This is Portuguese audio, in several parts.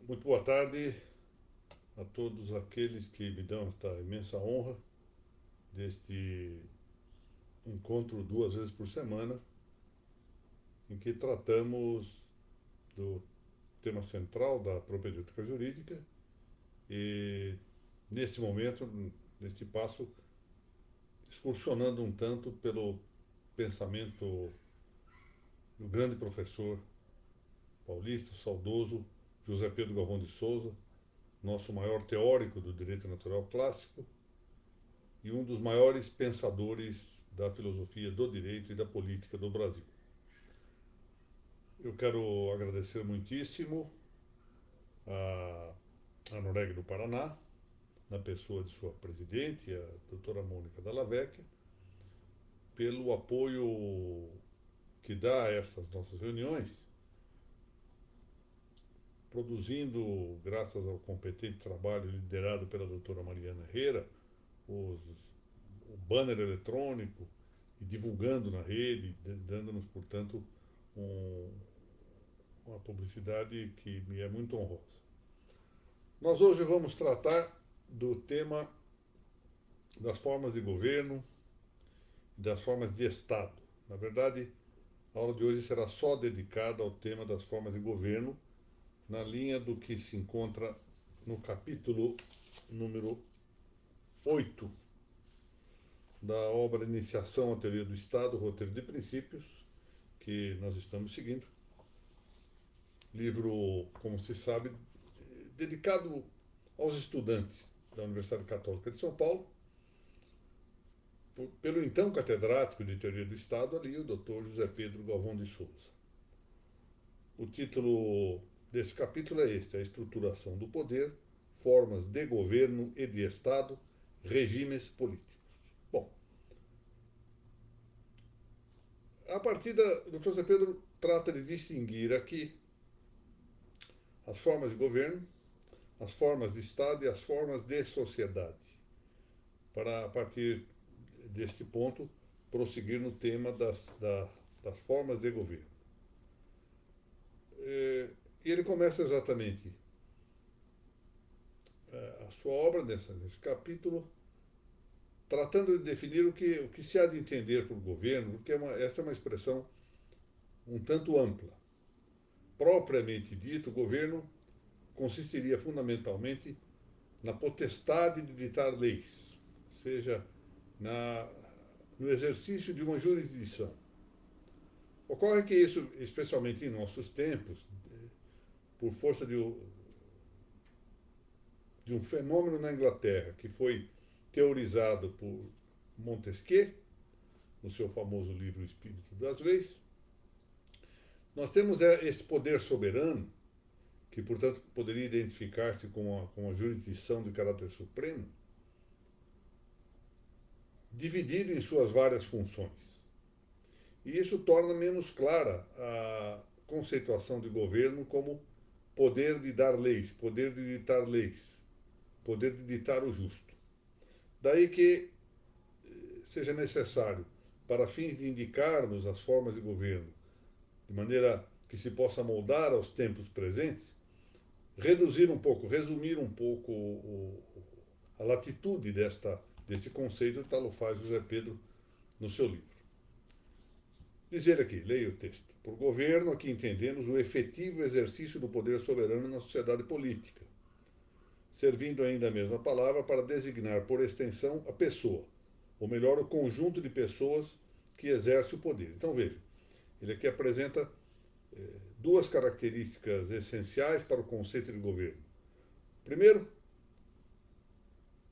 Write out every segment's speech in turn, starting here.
Muito boa tarde a todos aqueles que me dão esta imensa honra deste encontro 2 vezes por semana, em que tratamos do tema central da propedêutica jurídica e, nesse momento, neste passo, excursionando um tanto pelo pensamento do grande professor paulista, saudoso José Pedro Galvão de Souza, nosso maior teórico do direito natural clássico e um dos maiores pensadores da filosofia do direito e da política do Brasil. Eu quero agradecer muitíssimo a Noreg do Paraná, na pessoa de sua presidente, a doutora Mônica Dalla Vecchia, pelo apoio que dá a essas nossas reuniões, produzindo, graças ao competente trabalho liderado pela doutora Mariana Herrera, o banner eletrônico e divulgando na rede, dando-nos, portanto, um, uma publicidade que me é muito honrosa. Nós hoje vamos tratar do tema das formas de governo e das formas de Estado. Na verdade, a aula de hoje será só dedicada ao tema das formas de governo, na linha do que se encontra no capítulo número 8 da obra Iniciação à Teoria do Estado, Roteiro de Princípios, que nós estamos seguindo. Livro, como se sabe, dedicado aos estudantes da Universidade Católica de São Paulo, pelo então catedrático de Teoria do Estado, ali, o Dr. José Pedro Galvão de Souza. O título desse capítulo é este: A Estruturação do Poder, Formas de Governo e de Estado, Regimes Políticos. Bom, a partida, o Dr. José Pedro trata de distinguir aqui as formas de governo, as formas de Estado e as formas de sociedade, para, a partir deste ponto, prosseguir no tema das formas de governo. E ele começa exatamente a sua obra, nesse capítulo, tratando de definir o que se há de entender por governo, porque essa é uma expressão um tanto ampla. Propriamente dito, o governo consistiria fundamentalmente na potestade de ditar leis, ou seja, no exercício de uma jurisdição. Ocorre que isso, especialmente em nossos tempos, por força de um fenômeno na Inglaterra que foi teorizado por Montesquieu, no seu famoso livro O Espírito das Leis, nós temos esse poder soberano, que, portanto, poderia identificar-se com a jurisdição de caráter supremo, dividido em suas várias funções. E isso torna menos clara a conceituação de governo como poder de dar leis, poder de ditar leis, poder de ditar o justo. Daí que seja necessário, para fins de indicarmos as formas de governo, de maneira que se possa moldar aos tempos presentes, reduzir um pouco, resumir um pouco a latitude desse conceito, tal o faz José Pedro no seu livro. Diz ele aqui, leia o texto. Por governo, aqui entendemos o efetivo exercício do poder soberano na sociedade política, servindo ainda a mesma palavra para designar por extensão a pessoa, ou melhor, o conjunto de pessoas que exerce o poder. Então veja, ele aqui apresenta duas características essenciais para o conceito de governo. Primeiro,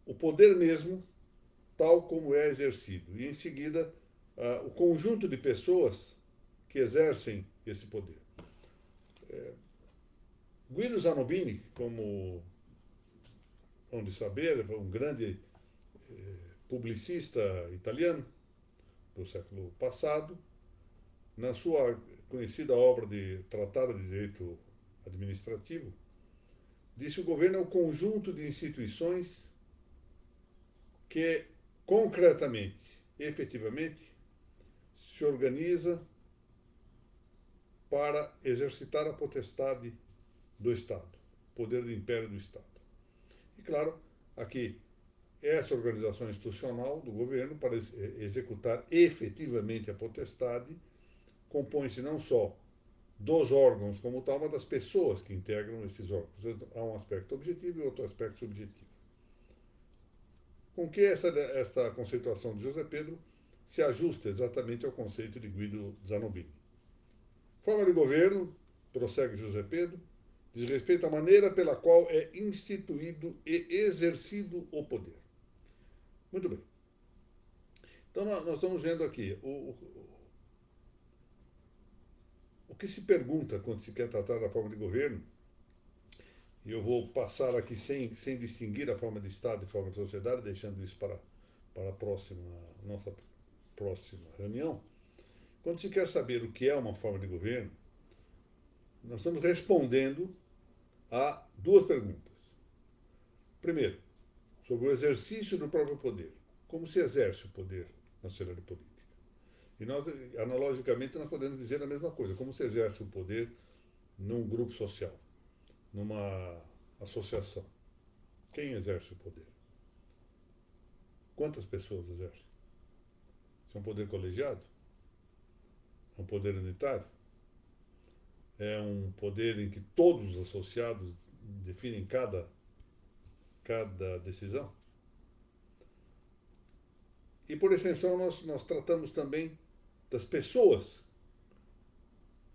o poder mesmo, tal como é exercido. E, em seguida, o conjunto de pessoas que exercem esse poder. Guido Zanobini, como hão de saber, um grande publicista italiano do século passado, na sua conhecida obra de Tratado de Direito Administrativo, disse que o governo é o conjunto de instituições que concretamente, efetivamente, se organiza para exercitar a potestade do Estado. poder de império do Estado. E, claro, aqui, essa organização institucional do governo, para executar efetivamente a potestade, compõe-se não só dos órgãos como tal, mas das pessoas que integram esses órgãos. Há um aspecto objetivo e outro aspecto subjetivo. Com que esta conceituação de José Pedro se ajusta exatamente ao conceito de Guido Zanobini. Forma de governo, prossegue José Pedro, diz respeito à maneira pela qual é instituído e exercido o poder. Muito bem. Então, nós estamos vendo aqui o que se pergunta quando se quer tratar da forma de governo, e eu vou passar aqui sem distinguir a forma de Estado e a forma de sociedade, deixando isso para a nossa próxima reunião. Quando se quer saber o que é uma forma de governo, nós estamos respondendo a duas perguntas. Primeiro, sobre o exercício do próprio poder. Como se exerce o poder na sociedade política? E nós, analogicamente, nós podemos dizer a mesma coisa. Como se exerce o poder num grupo social, numa associação? Quem exerce o poder? Quantas pessoas exercem? Isso é um poder colegiado? É um poder unitário? É um poder em que todos os associados definem cada decisão? E, por extensão, nós tratamos também das pessoas,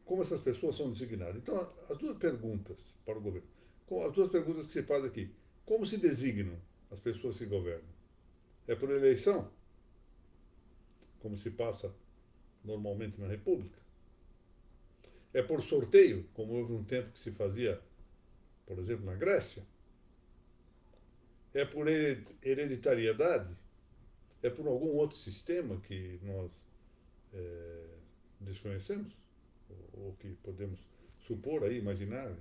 como essas pessoas são designadas. Então, as duas perguntas para o governo, as duas perguntas que se faz aqui. Como se designam as pessoas que governam? É por eleição, como se passa normalmente na República? É por sorteio, como houve um tempo que se fazia, por exemplo, na Grécia? É por hereditariedade? É por algum outro sistema que nós desconhecemos? Ou que podemos supor aí, imaginar?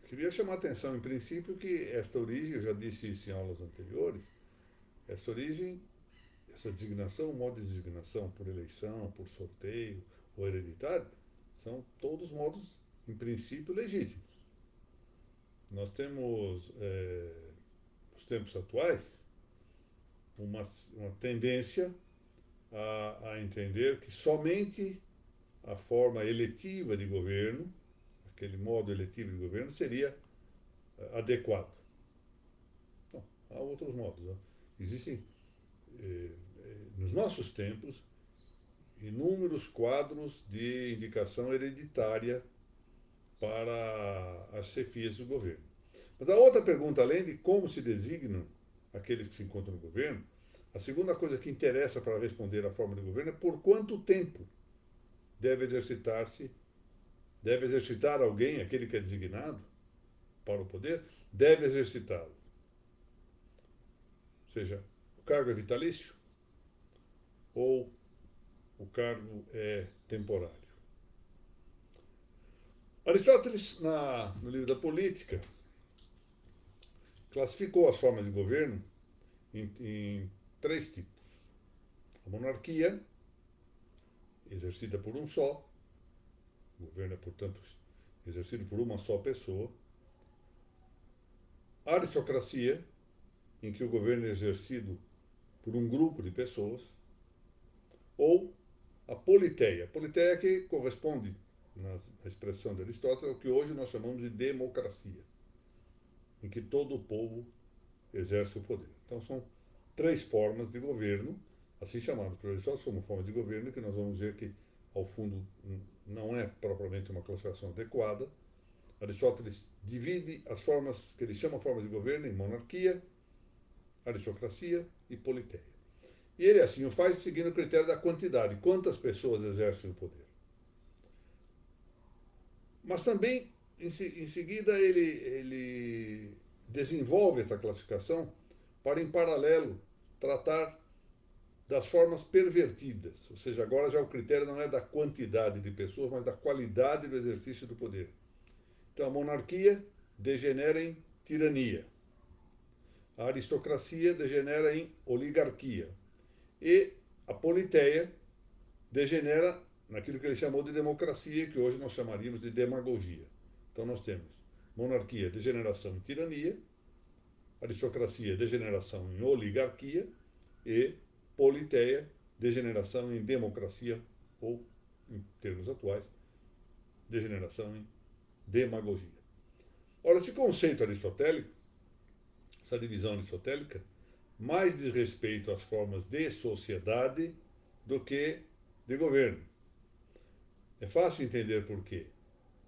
Queria chamar a atenção, em princípio, que esta origem, eu já disse isso em aulas anteriores, essa origem, essa designação, o modo de designação por eleição, por sorteio ou hereditário, são todos modos, em princípio, legítimos. Nós temos, nos tempos atuais, uma tendência a entender que somente a forma eletiva de governo, aquele modo eletivo de governo, seria adequado. Não, há outros modos. Né? Existem, nos nossos tempos, inúmeros quadros de indicação hereditária para as chefias do governo. Mas a outra pergunta, além de como se designam aqueles que se encontram no governo, a segunda coisa que interessa para responder à forma de governo é por quanto tempo deve exercitar alguém, aquele que é designado para o poder, deve exercitá-lo. Ou seja, o cargo é vitalício ou o cargo é temporário. Aristóteles, no livro da Política, classificou as formas de governo em três tipos. A monarquia, exercida por um só, o governo é, portanto, exercido por uma só pessoa. A aristocracia, em que o governo é exercido por um grupo de pessoas. Ou a politeia. A politeia que corresponde, na expressão de Aristóteles, ao que hoje nós chamamos de democracia, em que todo o povo exerce o poder. Então, são três formas de governo, assim chamadas por Aristóteles como formas de governo, que nós vamos ver que, ao fundo, não é propriamente uma classificação adequada. Aristóteles divide as formas que ele chama formas de governo em monarquia, aristocracia e politeia. E ele assim o faz seguindo o critério da quantidade, quantas pessoas exercem o poder. Mas também, em seguida, ele desenvolve essa classificação para, em paralelo, tratar das formas pervertidas. Ou seja, agora já o critério não é da quantidade de pessoas, mas da qualidade do exercício do poder. Então, a monarquia degenera em tirania. A aristocracia degenera em oligarquia. E a politeia degenera naquilo que ele chamou de democracia, que hoje nós chamaríamos de demagogia. Então nós temos monarquia, degeneração e tirania, aristocracia, degeneração em oligarquia e politeia, degeneração em democracia ou, em termos atuais, degeneração em demagogia. Ora, esse conceito aristotélico, essa divisão aristotélica, mais diz respeito às formas de sociedade do que de governo. É fácil entender por quê.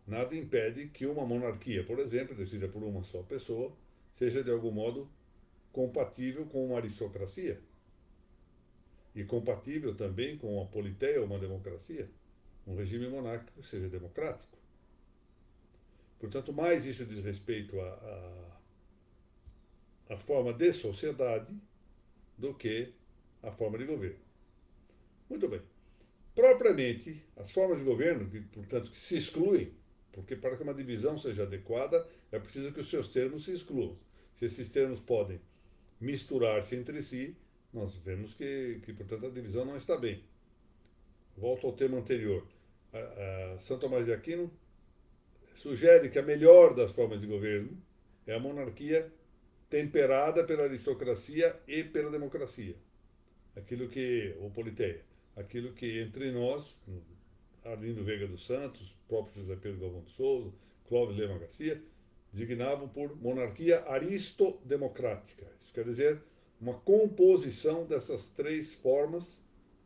Nada impede que uma monarquia, por exemplo, decidida por uma só pessoa, seja de algum modo compatível com uma aristocracia e compatível também com uma politeia ou uma democracia, um regime monárquico que seja democrático. Portanto, mais isso diz respeito à forma de sociedade do que à forma de governo. Muito bem. Propriamente, as formas de governo, que, portanto, que se excluem, porque para que uma divisão seja adequada, é preciso que os seus termos se excluam. Se esses termos podem misturar-se entre si, nós vemos que, portanto, a divisão não está bem. Volto ao tema anterior. São Tomás de Aquino sugere que a melhor das formas de governo é a monarquia temperada pela aristocracia e pela democracia. Ou politeia, aquilo que entre nós, Arlindo Veiga dos Santos, próprio José Pedro Galvão de Souza, Clóvis Lema Garcia, designavam por monarquia aristodemocrática. Isso quer dizer uma composição dessas três formas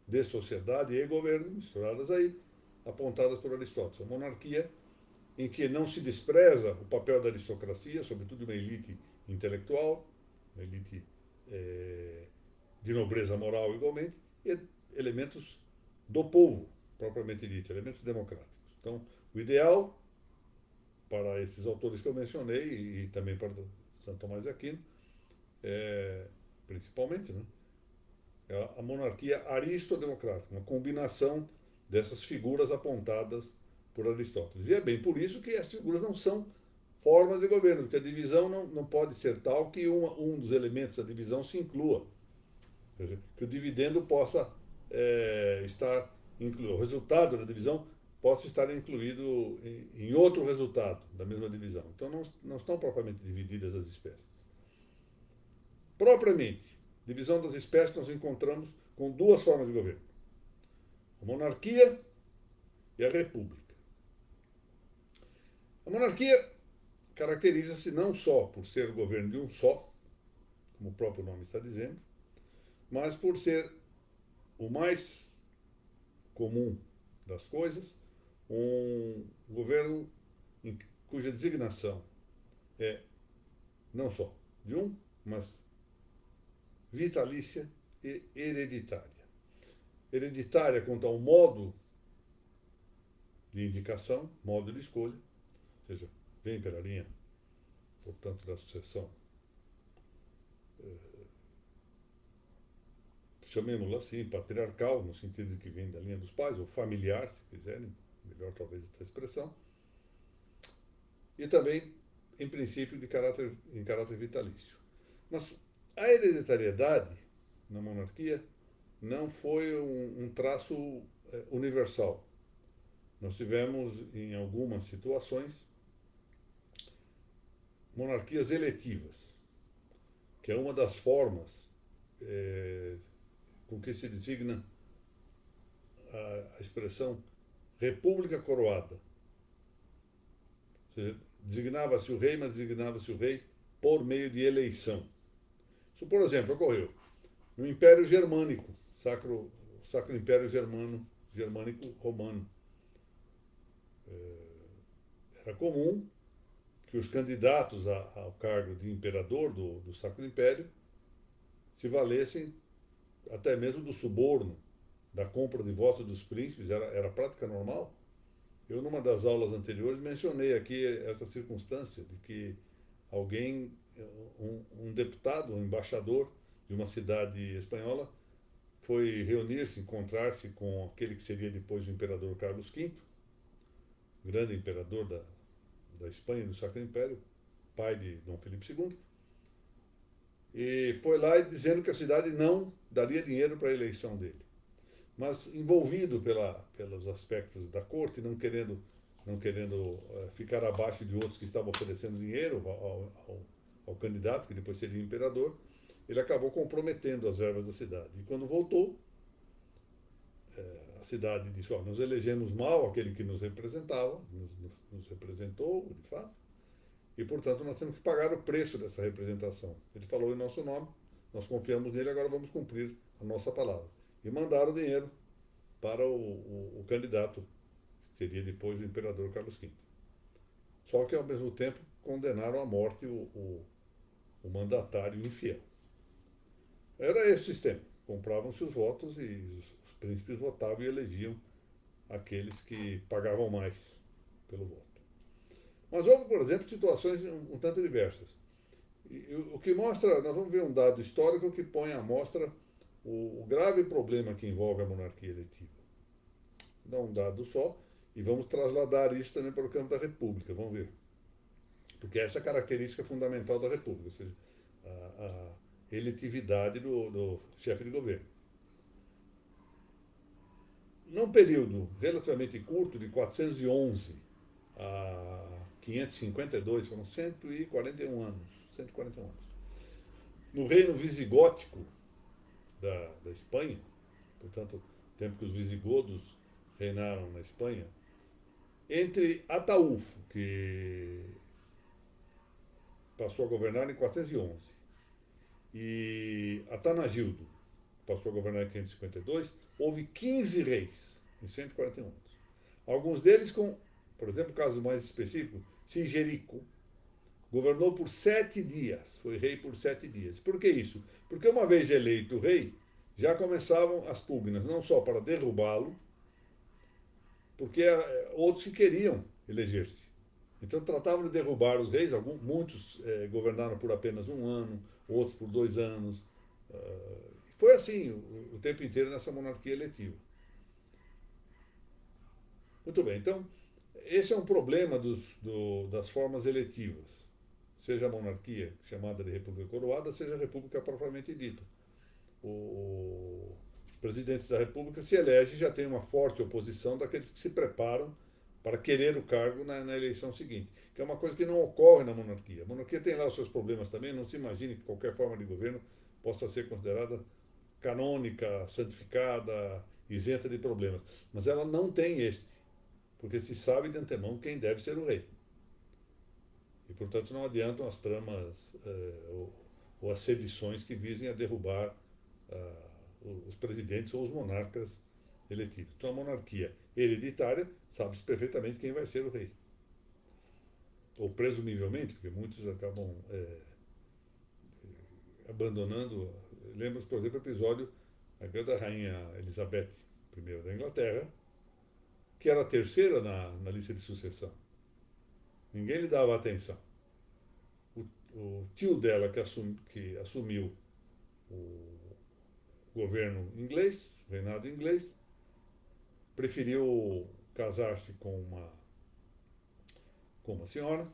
de sociedade e governo, misturadas aí, apontadas por Aristóteles. A monarquia em que não se despreza o papel da aristocracia, sobretudo uma elite intelectual, uma elite de nobreza moral igualmente, e elementos do povo, propriamente dito, elementos democráticos. Então, o ideal para esses autores que eu mencionei, e também para Santo Tomás de Aquino, principalmente, né, é a monarquia aristodemocrática, uma combinação dessas figuras apontadas por Aristóteles. E é bem por isso que as figuras não são formas de governo, porque a divisão não pode ser tal que um dos elementos da divisão se inclua. Que o dividendo possa estar incluído, o resultado da divisão possa estar incluído em outro resultado da mesma divisão. Então não estão propriamente divididas as espécies. Propriamente, divisão das espécies nós encontramos com duas formas de governo: a monarquia e a república. A monarquia caracteriza-se não só por ser o governo de um só, como o próprio nome está dizendo, mas por ser o mais comum das coisas, um governo cuja designação é não só de um, mas vitalícia e hereditária. Hereditária quanto ao modo de indicação, modo de escolha, ou seja, vem pela linha, portanto, da sucessão, chamemos-la assim, patriarcal, no sentido de que vem da linha dos pais, ou familiar, se quiserem, melhor talvez essa expressão, e também, em princípio, em caráter vitalício. Mas a hereditariedade na monarquia não foi um traço universal. Nós tivemos, em algumas situações, monarquias eletivas, que é uma das formas com que se designa a expressão república coroada. Ou seja, designava-se o rei, mas designava-se o rei por meio de eleição. Isso, por exemplo, ocorreu no Império Germânico, Sacro Império Germânico Romano. Era comum que os candidatos ao cargo de imperador do Sacro Império se valessem até mesmo do suborno, da compra de votos dos príncipes, era prática normal. Eu, numa das aulas anteriores, mencionei aqui essa circunstância de que um deputado, um embaixador de uma cidade espanhola, foi reunir-se, encontrar-se com aquele que seria depois o imperador Carlos V, grande imperador da Espanha e do Sacro Império, pai de Dom Filipe II, e foi lá dizendo que a cidade não daria dinheiro para a eleição dele. mas envolvido pelos aspectos da corte, não querendo ficar abaixo de outros que estavam oferecendo dinheiro ao candidato, que depois seria imperador, ele acabou comprometendo as verbas da cidade. E quando voltou, a cidade disse: ó, nós elegemos mal aquele que nos representava, nos representou, de fato, e, portanto, nós temos que pagar o preço dessa representação. Ele falou em nosso nome, nós confiamos nele, agora vamos cumprir a nossa palavra. E mandaram o dinheiro para o candidato, que seria depois o imperador Carlos V. Só que, ao mesmo tempo, condenaram à morte o mandatário infiel. Era esse o sistema. Compravam-se os votos e os príncipes votavam e elegiam aqueles que pagavam mais pelo voto. Mas houve, por exemplo, situações um tanto diversas. E o que mostra, nós vamos ver um dado histórico que põe à mostra o grave problema que envolve a monarquia eletiva. Dá um dado só e vamos trasladar isso também para o campo da República, vamos ver. Porque essa é a característica fundamental da República, ou seja, a eletividade do chefe de governo. Num período relativamente curto, de 411 a 552, foram 141 anos. 141 anos. No reino visigótico da Espanha, portanto, o tempo que os visigodos reinaram na Espanha, entre Ataúfo, que passou a governar em 411, e Atanagildo, que passou a governar em 552, houve 15 reis em 141 anos. Alguns deles com, por exemplo, o caso mais específico, Singerico, governou por 7 dias, foi rei por 7 dias. Por que isso? Porque uma vez eleito rei, já começavam as pugnas, não só para derrubá-lo, porque outros que queriam eleger-se. Então tratavam de derrubar os reis, muitos governaram por apenas um ano, outros por 2 anos. Foi assim o tempo inteiro nessa monarquia eletiva. Muito bem, então esse é um problema das formas eletivas. Seja a monarquia, chamada de república coroada, seja a república propriamente dita. Os presidentes da república se elegem e já tem uma forte oposição daqueles que se preparam para querer o cargo na eleição seguinte, que é uma coisa que não ocorre na monarquia. A monarquia tem lá os seus problemas também, não se imagine que qualquer forma de governo possa ser considerada canônica, santificada, isenta de problemas. Mas ela não tem este, porque se sabe de antemão quem deve ser o rei. E, portanto, não adiantam as tramas ou as sedições que visem a derrubar os presidentes ou os monarcas eletivos. Então, a monarquia hereditária sabe-se perfeitamente quem vai ser o rei. Ou presumivelmente, porque muitos acabam abandonando. Lembra, por exemplo, o episódio da rainha Elizabeth I da Inglaterra, que era a terceira na lista de sucessão. Ninguém lhe dava atenção. O tio dela, que assumiu o governo inglês, o reinado inglês, preferiu casar-se com uma senhora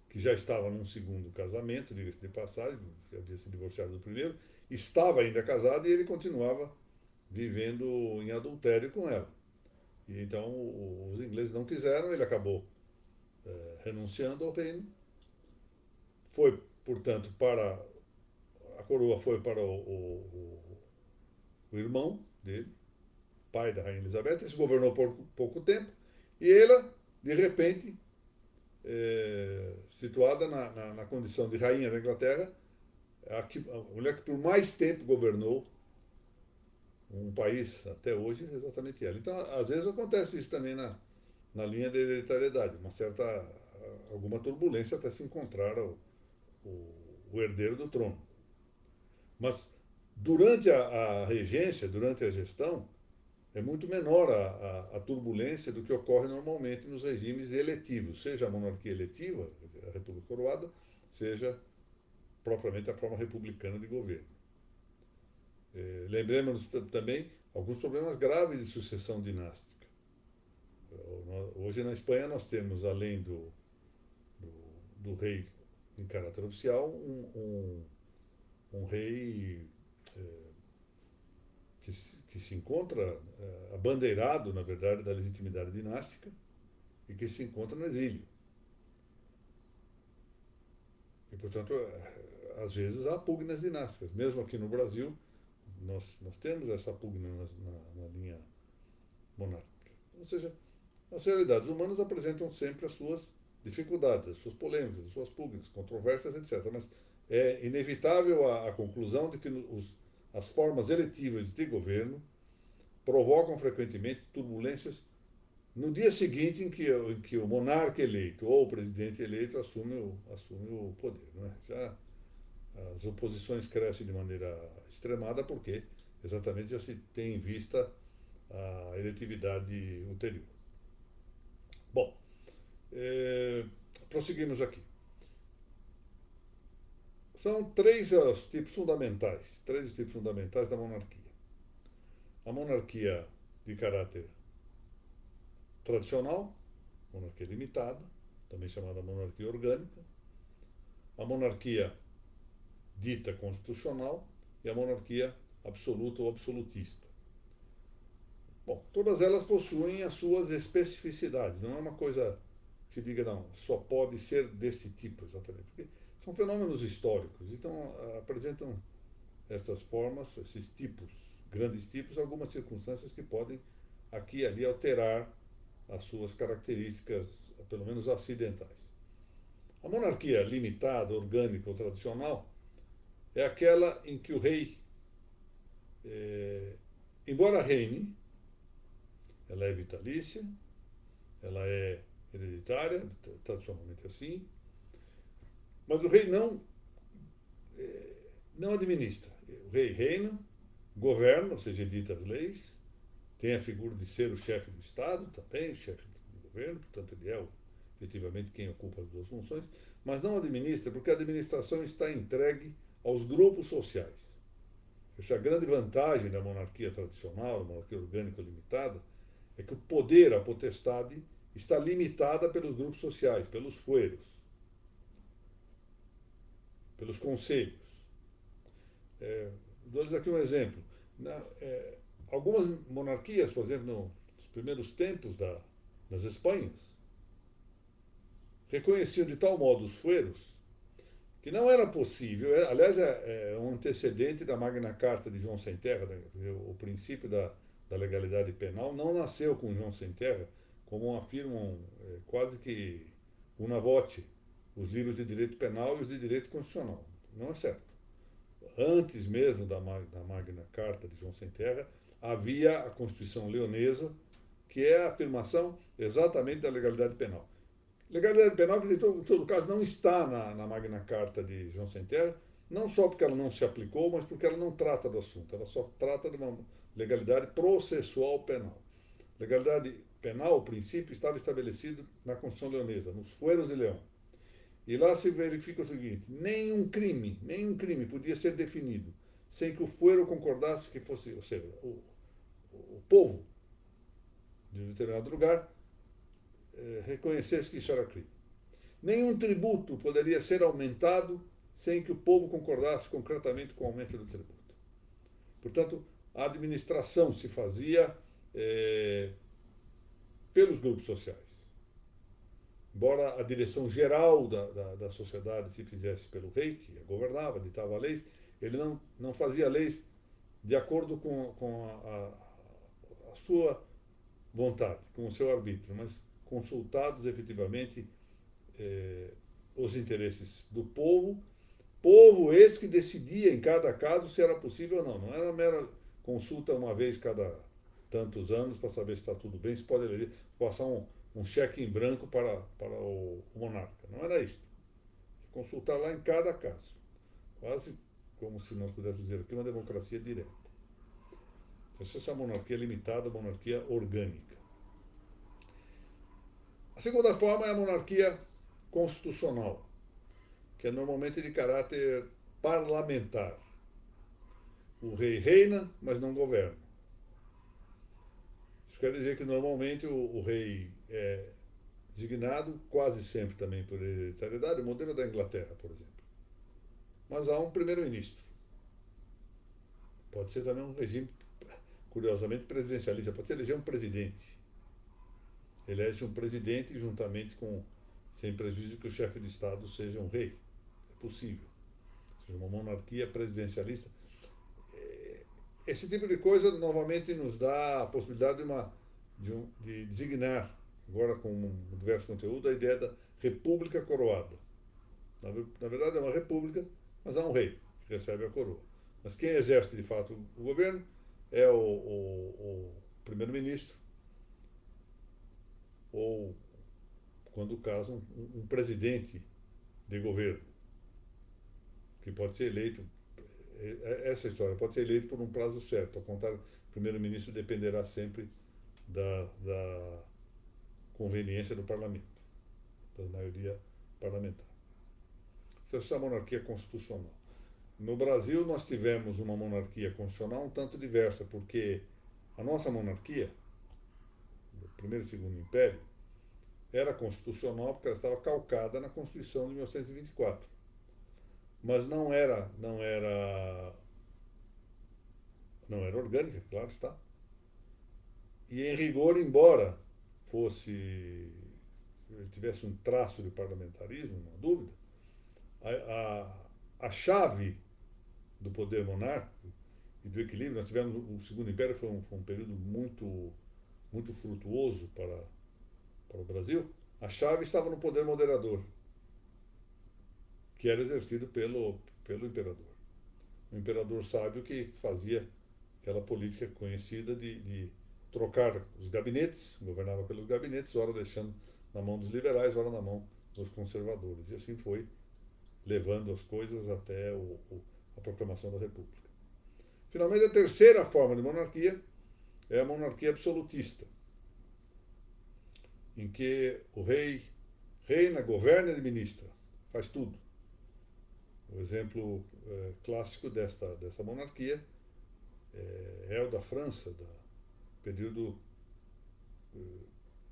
que já estava num segundo casamento, diga-se de passagem, já havia se divorciado do primeiro, estava ainda casado e ele continuava vivendo em adultério com ela. E então os ingleses não quiseram, ele acabou renunciando ao reino. Foi, portanto, a coroa foi para o irmão dele, pai da rainha Elizabeth. Esse governou por pouco tempo e ela, de repente, situada na condição de rainha da Inglaterra, a mulher que por mais tempo governou um país até hoje, é exatamente ela. Então, às vezes acontece isso também na linha da hereditariedade, alguma turbulência até se encontrar o herdeiro do trono. Mas durante a regência, durante a gestão, é muito menor a turbulência do que ocorre normalmente nos regimes eletivos, seja a monarquia eletiva, a república coroada, seja propriamente a forma republicana de governo. Lembremos também alguns problemas graves de sucessão dinástica. Hoje na Espanha nós temos, além do rei em caráter oficial, um rei que se encontra abandeirado, na verdade, da legitimidade dinástica e que se encontra no exílio. E, portanto, às vezes há pugnas dinásticas. Mesmo aqui no Brasil, nós temos essa pugna na linha monárquica. Ou seja, as realidades humanas apresentam sempre as suas dificuldades, as suas polêmicas, as suas pugnas, controvérsias, etc. Mas é inevitável a conclusão de que as formas eletivas de governo provocam frequentemente turbulências no dia seguinte em que o monarca eleito ou o presidente eleito assume o poder. Não é? Já as oposições crescem de maneira extremada porque exatamente já se tem em vista a eletividade ulterior. Bom, prosseguimos aqui. São três os tipos fundamentais da monarquia. A monarquia de caráter tradicional, monarquia limitada, também chamada monarquia orgânica, a monarquia dita constitucional e a monarquia absoluta ou absolutista. Bom, todas elas possuem as suas especificidades, não é uma coisa que diga, não, só pode ser desse tipo exatamente, porque são fenômenos históricos, então apresentam essas formas, esses tipos, grandes tipos, algumas circunstâncias que podem aqui e ali alterar as suas características, pelo menos acidentais. A monarquia limitada, orgânica ou tradicional é aquela em que o rei, embora reine, ela é vitalícia, ela é hereditária, tradicionalmente assim, mas o rei não administra. O rei reina, governa, ou seja, edita as leis, tem a figura de ser o chefe do Estado, também o chefe do governo, portanto ele é efetivamente quem ocupa as duas funções, mas não administra, porque a administração está entregue aos grupos sociais. Essa é a grande vantagem da monarquia tradicional, da monarquia orgânica limitada, é que o poder, a potestade, está limitada pelos grupos sociais, pelos fueros, pelos conselhos. Dou-lhes aqui um exemplo. Algumas monarquias, por exemplo, nos primeiros tempos das Espanhas, reconheciam de tal modo os fueros que não era possível, aliás, é um antecedente da Magna Carta de João Sem Terra, o princípio da legalidade penal não nasceu com João Sem Terra, como afirmam quase que una voce os livros de direito penal e os de direito constitucional. Não é certo. Antes mesmo da Magna Carta de João Sem Terra, havia a Constituição Leonesa, que é a afirmação exatamente da legalidade penal. Legalidade penal, que em todo caso não está na Magna Carta de João Sem Terra, não só porque ela não se aplicou, mas porque ela não trata do assunto. Ela só trata de uma legalidade processual penal. Legalidade penal, o princípio, estava estabelecido na Constituição Leonesa, nos fueros de Leão. E lá se verifica o seguinte: nenhum crime podia ser definido sem que o fuero concordasse que fosse, ou seja, o povo de um determinado lugar reconhecesse que isso era crime. Nenhum tributo poderia ser aumentado sem que o povo concordasse concretamente com o aumento do tributo. Portanto, a administração se fazia pelos grupos sociais. Embora a direção geral da sociedade se fizesse pelo rei, que governava, ditava leis, ele não fazia leis de acordo com a sua vontade, com o seu arbítrio, mas consultados efetivamente os interesses do povo esse que decidia em cada caso se era possível ou não. Não era mera consulta uma vez cada tantos anos para saber se está tudo bem, se pode passar um cheque em branco para o monarca. Não era isso. Consultar lá em cada caso. Quase como se nós pudéssemos dizer aqui, uma democracia direta. Essa é a monarquia limitada, a monarquia orgânica. A segunda forma é a monarquia constitucional, que é normalmente de caráter parlamentar. O rei reina, mas não governa. Isso quer dizer que normalmente o rei é designado, quase sempre também por hereditariedade, o modelo da Inglaterra, por exemplo. Mas há um primeiro-ministro. Pode ser também um regime curiosamente, presidencialista, pode se eleger um presidente. Elege um presidente juntamente com, sem prejuízo que o chefe de Estado seja um rei. É possível. Ou seja, uma monarquia presidencialista. Esse tipo de coisa, novamente, nos dá a possibilidade de designar, agora com um diverso conteúdo, a ideia da república coroada. Na verdade, é uma república, mas há um rei que recebe a coroa. Mas quem exerce, de fato, o governo é o primeiro-ministro, ou, quando caso, um presidente de governo, que pode ser eleito, essa história, pode ser eleito por um prazo certo. Ao contrário, o primeiro-ministro dependerá sempre da conveniência do parlamento, da maioria parlamentar. Essa é a monarquia constitucional. No Brasil, nós tivemos uma monarquia constitucional um tanto diversa, porque a nossa monarquia, do Primeiro e Segundo Império, era constitucional porque ela estava calcada na Constituição de 1924. Mas não era orgânica, claro está. E, em rigor, embora tivesse um traço de parlamentarismo, não há dúvida, a chave do poder monárquico e do equilíbrio, nós tivemos o Segundo Império, foi um período muito frutuoso para o Brasil. A chave estava no poder moderador, que era exercido pelo imperador. Um imperador sábio que fazia aquela política conhecida de trocar os gabinetes, governava pelos gabinetes, ora deixando na mão dos liberais, ora na mão dos conservadores. E assim foi levando as coisas até a proclamação da República. Finalmente, a terceira forma de monarquia é a monarquia absolutista, em que o rei reina, governa e administra, faz tudo. O exemplo clássico dessa monarquia é o da França, do período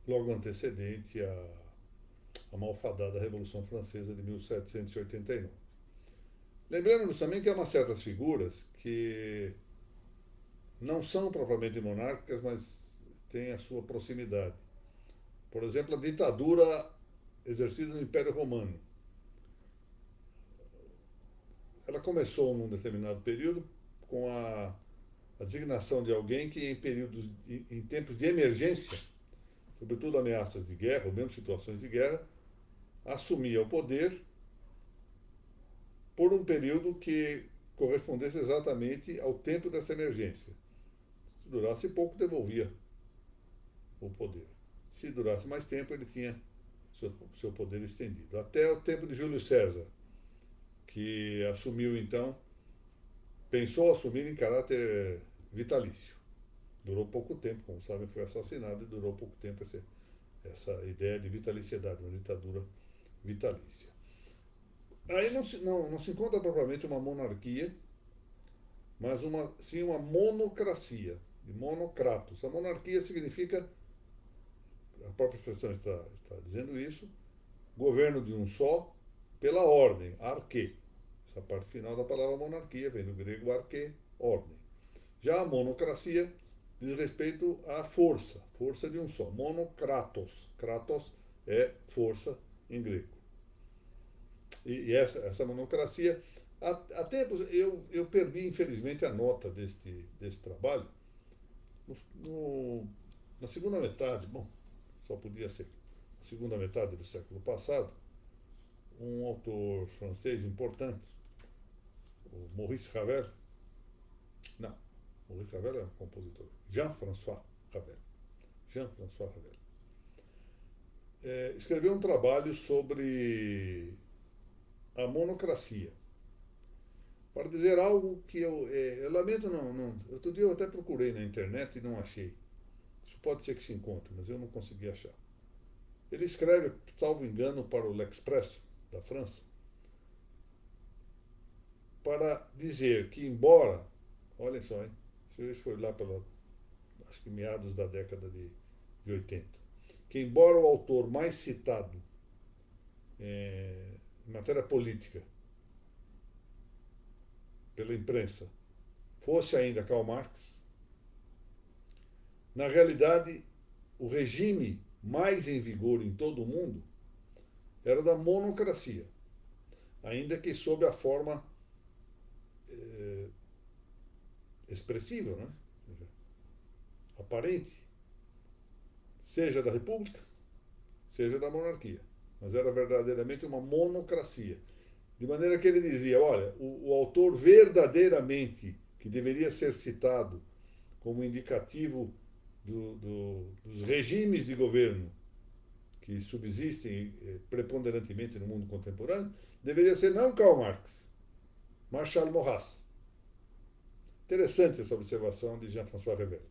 logo antecedente à malfadada Revolução Francesa de 1789. Lembrando-nos também que há umas certas figuras que não são propriamente monárquicas, mas têm a sua proximidade. Por exemplo, a ditadura exercida no Império Romano. Ela começou num determinado período com a designação de alguém que em tempos de emergência, sobretudo ameaças de guerra, ou mesmo situações de guerra, assumia o poder por um período que correspondesse exatamente ao tempo dessa emergência. Se durasse pouco, devolvia o poder. Se durasse mais tempo, ele tinha seu poder estendido. Até o tempo de Júlio César, que assumiu então, pensou assumir em caráter vitalício. Durou pouco tempo, como sabem, foi assassinado e durou pouco tempo essa ideia de vitaliciedade, uma ditadura vitalícia. Aí não se encontra propriamente uma monarquia, mas sim uma monocracia, de monocratos. A monarquia significa, a própria expressão está dizendo isso, governo de um só, pela ordem, arquê. Essa parte final da palavra monarquia vem do grego arquê, ordem. Já a monocracia diz respeito à força de um só. Monokratos. Kratos é força em grego. E essa monocracia, há tempos, eu perdi, infelizmente, a nota desse trabalho. Na segunda metade, bom, só podia ser, na segunda metade do século passado, um autor francês importante, o Maurice Ravel, não, Maurice Ravel é um compositor, Jean-François Ravel, escreveu um trabalho sobre a monocracia, para dizer algo que eu lamento não. Outro dia eu até procurei na internet e não achei. Isso pode ser que se encontre, mas eu não consegui achar. Ele escreve, salvo engano, para o L'Express da França, para dizer que, embora, olhem só, hein, isso foi lá acho que meados da década de 80, que embora o autor mais citado em matéria política pela imprensa fosse ainda Karl Marx, Na realidade, o regime mais em vigor em todo o mundo era da monocracia, ainda que sob a forma eh, expressiva, né? Aparente, seja da república, seja da monarquia. Mas era verdadeiramente uma monocracia. De maneira que ele dizia: olha, o autor verdadeiramente que deveria ser citado como indicativo dos regimes de governo que subsistem preponderantemente no mundo contemporâneo, deveria ser não Karl Marx, mas Charles Maurras. Interessante essa observação de Jean-François Revel.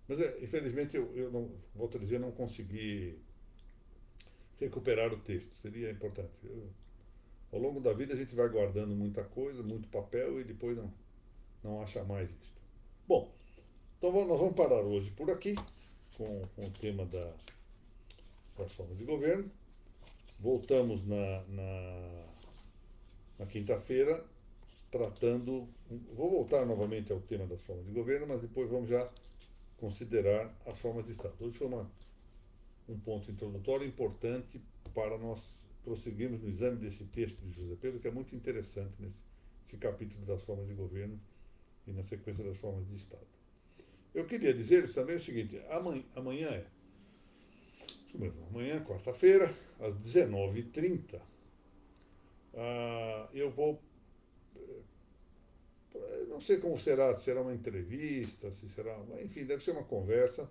Mas, infelizmente, eu não, volto a dizer, não consegui recuperar o texto. Seria importante. Ao longo da vida, a gente vai guardando muita coisa, muito papel, e depois não acha mais isso. Bom, então nós vamos parar hoje por aqui, com o tema das formas de governo. Voltamos na quinta-feira, tratando. Vou voltar novamente ao tema das formas de governo, mas depois vamos já considerar as formas de Estado. Hoje foi um ponto introdutório importante para nós prosseguirmos no exame desse texto de José Pedro, que é muito interessante nesse capítulo das formas de governo e na sequência das formas de Estado. Eu queria dizer-lhes também o seguinte: amanhã isso mesmo, amanhã, quarta-feira, às 19h30, eu vou. Não sei como será, se será uma entrevista, se será. Enfim, deve ser uma conversa,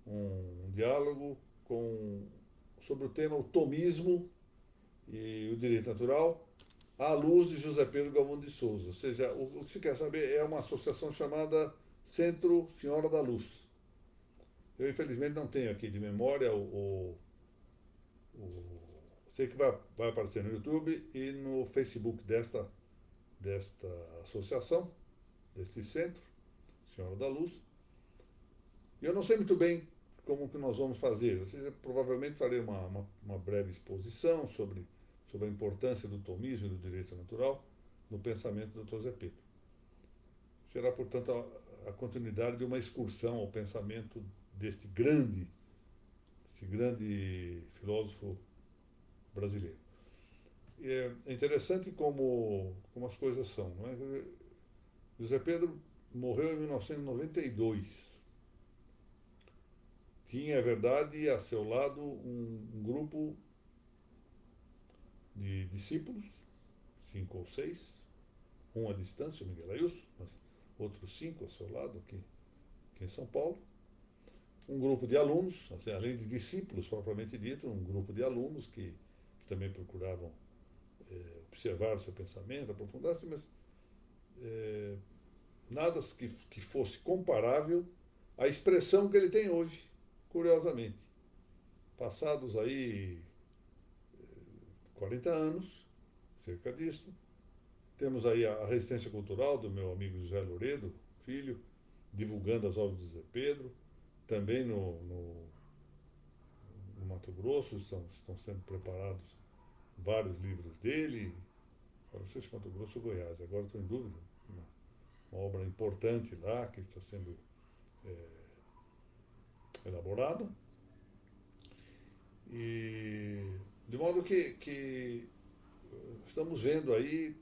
um diálogo sobre o tema o tomismo e o direito natural à luz de José Pedro Galvão de Souza. Ou seja, o que se quer saber é uma associação chamada Centro Senhora da Luz. Eu, infelizmente, não tenho aqui de memória sei que vai aparecer no YouTube e no Facebook desta associação, deste centro, Senhora da Luz. E eu não sei muito bem como que nós vamos fazer. Ou seja, provavelmente farei uma breve exposição sobre a importância do tomismo e do direito natural no pensamento do Dr. Zé Pedro. Será, portanto, a continuidade de uma excursão ao pensamento deste grande filósofo brasileiro. E é interessante como as coisas são. Não é? José Pedro morreu em 1992. Tinha, é verdade, a seu lado um grupo de discípulos, 5 ou 6, um à distância, o Miguel Ailson, mas outros 5 a seu lado, aqui em São Paulo. Um grupo de alunos, assim, além de discípulos propriamente dito, um grupo de alunos que também procuravam observar o seu pensamento, aprofundar-se, mas nada que fosse comparável à expressão que ele tem hoje, curiosamente. Passados aí 40 anos, cerca disso, temos aí a resistência cultural do meu amigo José Loredo, filho, divulgando as obras de José Pedro, também no Mato Grosso estão sendo preparados vários livros dele, não sei se Mato Grosso ou Goiás, agora estou em dúvida, uma obra importante lá que está sendo elaborada. E de modo que estamos vendo aí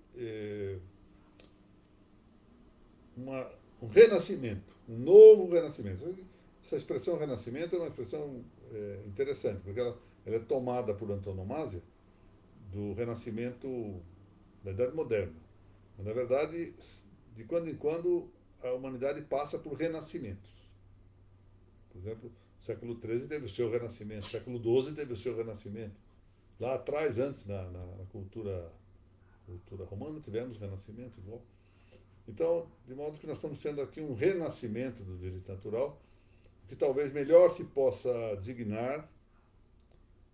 um renascimento, um novo renascimento. Essa expressão renascimento é uma expressão interessante, porque ela é tomada por antonomasia do renascimento da Idade Moderna. Mas, na verdade, de quando em quando, a humanidade passa por renascimentos. Por exemplo, o século XIII teve o seu renascimento, o século XII teve o seu renascimento. Lá atrás, antes, na cultura romana, tivemos renascimento igual. Então, de modo que nós estamos tendo aqui um renascimento do direito natural, que talvez melhor se possa designar,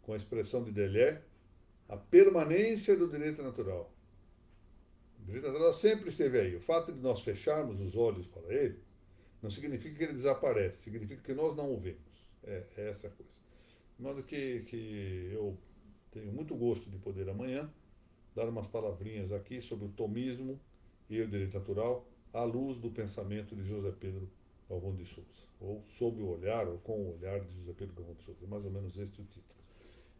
com a expressão de Deleuze, a permanência do direito natural. O direito natural sempre esteve aí. O fato de nós fecharmos os olhos para ele não significa que ele desaparece, significa que nós não o vemos. É essa a coisa. De modo que eu tenho muito gosto de poder amanhã dar umas palavrinhas aqui sobre o tomismo e o direito natural à luz do pensamento de José Pedro Galvão de Souza, ou sob o olhar, ou com o olhar de José Pedro Galvão de Souza. É mais ou menos este o título.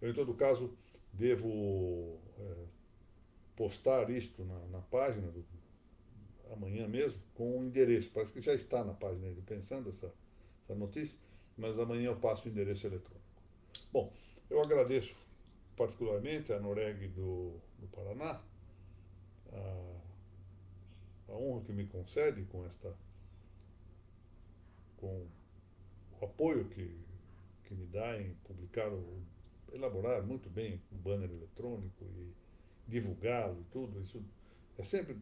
Eu, em todo caso, devo postar isto na página amanhã mesmo, com o endereço. Parece que já está na página do Pensando essa notícia, mas amanhã eu passo o endereço eletrônico. Bom, eu agradeço particularmente a Noreg do Paraná, a, a honra que me concede com o apoio que me dá em publicar, elaborar muito bem o banner eletrônico e divulgá-lo e tudo. Isso é sempre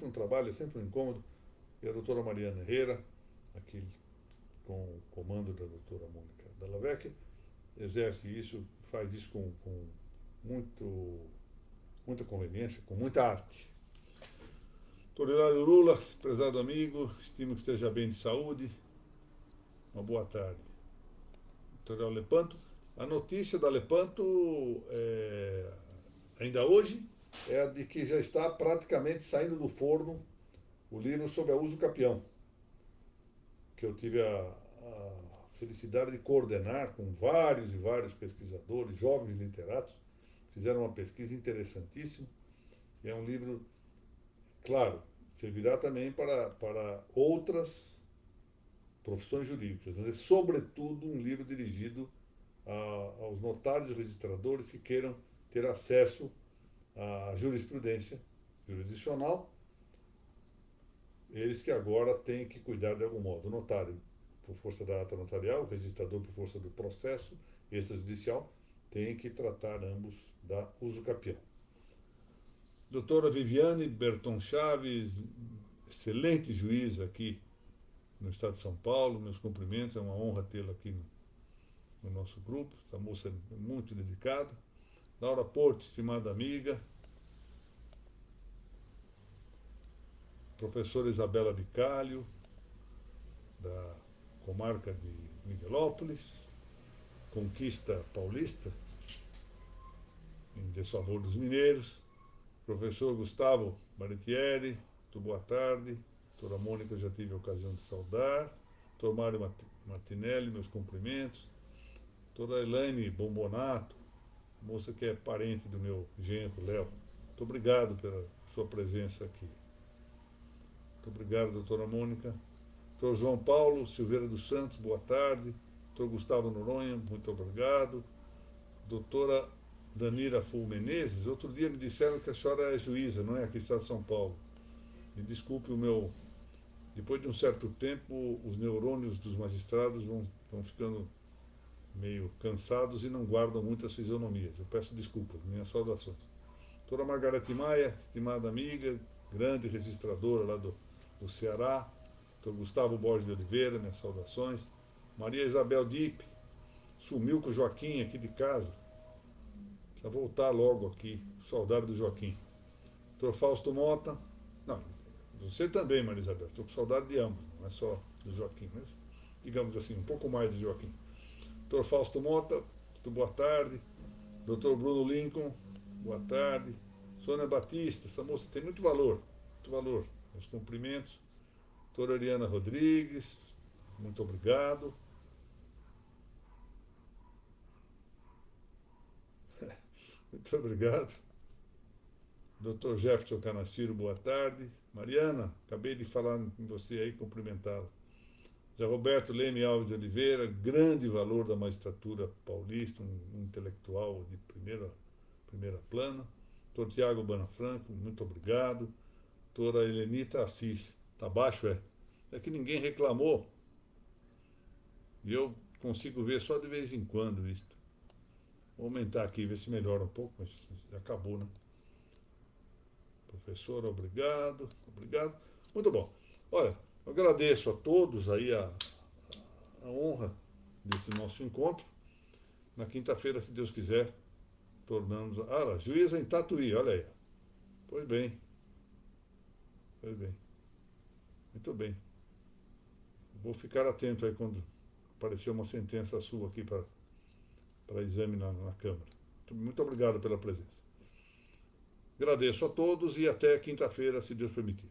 um trabalho, é sempre um incômodo. E a doutora Mariana Herrera, aqui com o comando da doutora Mônica Dallavecchia, exerce isso, faz isso com muita conveniência, com muita arte. Doutor Hilário Lula, prezado amigo, estimo que esteja bem de saúde. Uma boa tarde. Doutor Lepanto, a notícia da Lepanto, ainda hoje, é a de que já está praticamente saindo do forno o livro sobre a uso capião, que eu tive a felicidade de coordenar com vários e vários pesquisadores, jovens literatos, fizeram uma pesquisa interessantíssima. É um livro, claro, servirá também para outras profissões jurídicas, mas é sobretudo um livro dirigido aos notários e registradores que queiram ter acesso à jurisprudência jurisdicional, eles que agora têm que cuidar de algum modo. O notário, por força da ata notarial, o registrador, por força do processo extrajudicial, tem que tratar ambos da uso capião. Doutora Viviane Berton Chaves, excelente juíza aqui no estado de São Paulo, meus cumprimentos, é uma honra tê-la aqui no nosso grupo, essa moça é muito dedicada. Laura Porto, estimada amiga. Professora Isabela Bicalho, da comarca de Miguelópolis, Conquista Paulista, em desfavor dos mineiros. Professor Gustavo Baretieri, muito boa tarde. Doutora Mônica, eu já tive a ocasião de saudar. Doutor Mário Martinelli, meus cumprimentos. Doutora Elaine Bombonato, moça que é parente do meu genro, Léo. Muito obrigado pela sua presença aqui. Muito obrigado, doutora Mônica. Doutor João Paulo Silveira dos Santos, boa tarde. Doutor Gustavo Noronha, muito obrigado. Doutora Danira Ful Menezes, outro dia me disseram que a senhora é juíza, não é? Aqui no estado de São Paulo. Me desculpe o meu... Depois de um certo tempo, os neurônios dos magistrados vão ficando meio cansados e não guardam muitas fisionomias. Eu peço desculpas, minhas saudações. Doutora Margarete Maia, estimada amiga, grande registradora lá do Ceará. Doutor Gustavo Borges de Oliveira, minhas saudações. Maria Isabel Dipp, sumiu com o Joaquim aqui de casa. Precisa voltar logo aqui, saudade do Joaquim. Doutor Fausto Mota, não, você também, Maria Isabel, estou com saudade de ambos, não é só do Joaquim, mas digamos assim, um pouco mais do Joaquim. Doutor Fausto Mota, muito boa tarde. Doutor Bruno Lincoln, boa tarde. Sônia Batista, essa moça tem muito valor, muito valor. Meus cumprimentos. Doutora Ariana Rodrigues, muito obrigado. Muito obrigado. Doutor Jefferson Canastiro, boa tarde. Mariana, acabei de falar com você aí, cumprimentá-la. Zé Roberto Leme Alves de Oliveira, grande valor da magistratura paulista, um intelectual de primeira plana. Doutor Tiago Banafranco, muito obrigado. Doutora Helenita Assis, tá baixo, é? É que ninguém reclamou. E eu consigo ver só de vez em quando isto. Vou aumentar aqui, ver se melhora um pouco, mas já acabou, né? Professora, obrigado, obrigado. Muito bom. Olha, eu agradeço a todos aí a honra desse nosso encontro. Na quinta-feira, se Deus quiser, tornamos... Ah lá, juíza em Tatuí, olha aí. Pois bem. Pois bem. Muito bem. Vou ficar atento aí quando aparecer uma sentença sua aqui para exame na Câmara. Muito obrigado pela presença. Agradeço a todos e até quinta-feira, se Deus permitir.